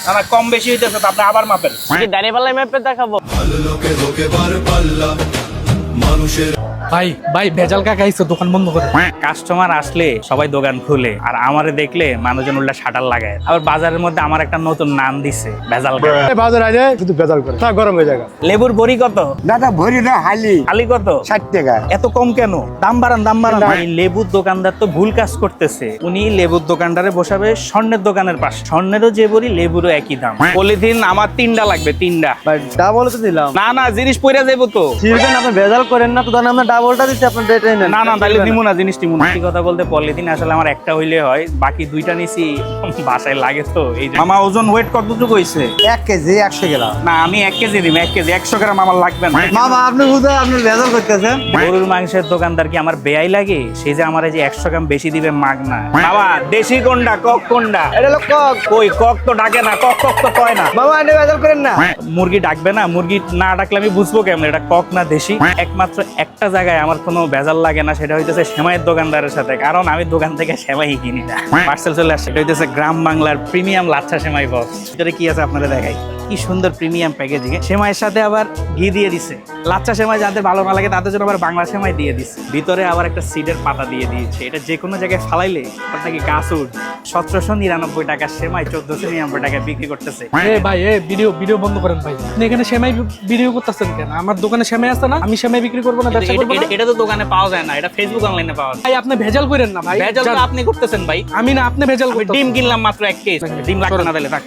না না কম বেশি হইতেছে তো আপনি আবার মাপেন। দাঁড়িয়ে পাল্লায় মেপে দেখাবো। ভাই ভাই ভেজাল কাকা আইছে, দোকান বন্ধ করে। কাস্টমার আসলে সবাই দোকান খুলে, আর আমারে দেখলে মানুষজন উল্টা শাটার লাগায়। আবার বাজারের মধ্যে আমার একটা নতুন নাম দিছে ভেজাল কাকা। বাজার আইলে শুধু ভেজাল করে, তা গরম হয়ে যায়। লেবুর বড়ি কত? দাদা ভরি না হালি খালি কত? 60 টাকা। এত কম কেন? দাম বাড়ান দাম বাড়ান। ভাই লেবুর দোকানদার তো ভুল কাজ করতেছে। উনি লেবুর দোকানদারে বসাবে স্বর্ণের দোকানের পাশে। স্বর্ণেরও যে বড়ি লেবুরও একই দাম। পলিথিন আমার 3টা লাগবে, 3টা। ভাই ডাবল তো দিলাম। না না জিনিস পইরা যাবো তো। চিরকেন আপনি ভেজাল করেন না তো, ধরেন আমরা ডাবলটা দিচ্ছি, আপনার ডেটাই নেন। না না তাহলে দিমু না, জিনিস দিমু না। সত্যি কথা বলতে পলিথিন আসলে আমার একটা হইলে হয়, বাকি 2টা নিছি বাসায় লাগে তো এই যে। মামা ওজন ওয়েট কতটুকু হইছে? 1 কেজি 100 গ্রাম। না আমি 1 কেজি দিম, 1 কেজি 100 গ্রাম আমার লাগবে না। মামা আপনি বুঝে আপনি ভেজাল করতেছেন। গরুর মাংসের দোকানদার কি আমার বেয়াই লাগে? সে যে আমার এই যে 100 গ্রাম বেশি দিবে মাগ না। বাবা দেশি কোনটা কক কোনটা? এটা হলো কক। কই কক তো ডাকে না, কক কক তো কয় না। মামা এনে ভেজাল করেন না। মুরগি ডাকবে না, মুরগি না ডাকলে আমি বুঝবো কেমন এটা কক না দেশি? একমাত্র একটা জায়গায় আমার কোনো ভেজাল লাগে না, সেটা হইতেছে সেমাইয়ের দোকানদারের সাথে। কারণ আমি দোকান থেকে সেমাই কিনি না, পার্সেল চলে আসছে। এটা হইতেছে গ্রাম বাংলার প্রিমিয়াম লাচ্ছা সেমাই বক্স। ভিতরে কি আছে আপনাদের দেখাই, কি সুন্দর প্রিমিয়াম প্যাকেজিং। সেমাইয়ের সাথে আবার ঘি দিয়ে দিছে। লাচ্ছা সেমাই যাদের ভালো না লাগে তাদের জন্য আবার বাংলা সেমাই দিয়ে দিচ্ছে। ভিতরে আবার একটা সিডের পাতা দিয়ে দিয়েছে। এটা যে কোনো জায়গায় ফালাইলে আপনাকে গাছ উঠ। 1799 টাকা সেমাই 1499 টাকা বিক্রি করতেছে। এ ভাই এ ভিডিও বন্ধ করেন ভাই। আপনি এখানে সেমাই ভিডিও করতেছেন কেন? আমার দোকানে সেমাই আছে না, আমি সেমাই বিক্রি করবো না, ব্যবসা করবো না। এটা তো দোকানে পাওয়া যায় না, এটা ফেসবুক অনলাইনে পাওয়া যায়। ভাই আপনি ভেজাল করেন না ভাই। ভেজাল তো আপনি করতেছেন ভাই। আমি না, আপনি ভেজাল আমি করতেছেন। ডিম কিনলাম মাত্র 1 কেজি, ডিম লাগবে না তাহলে থাক।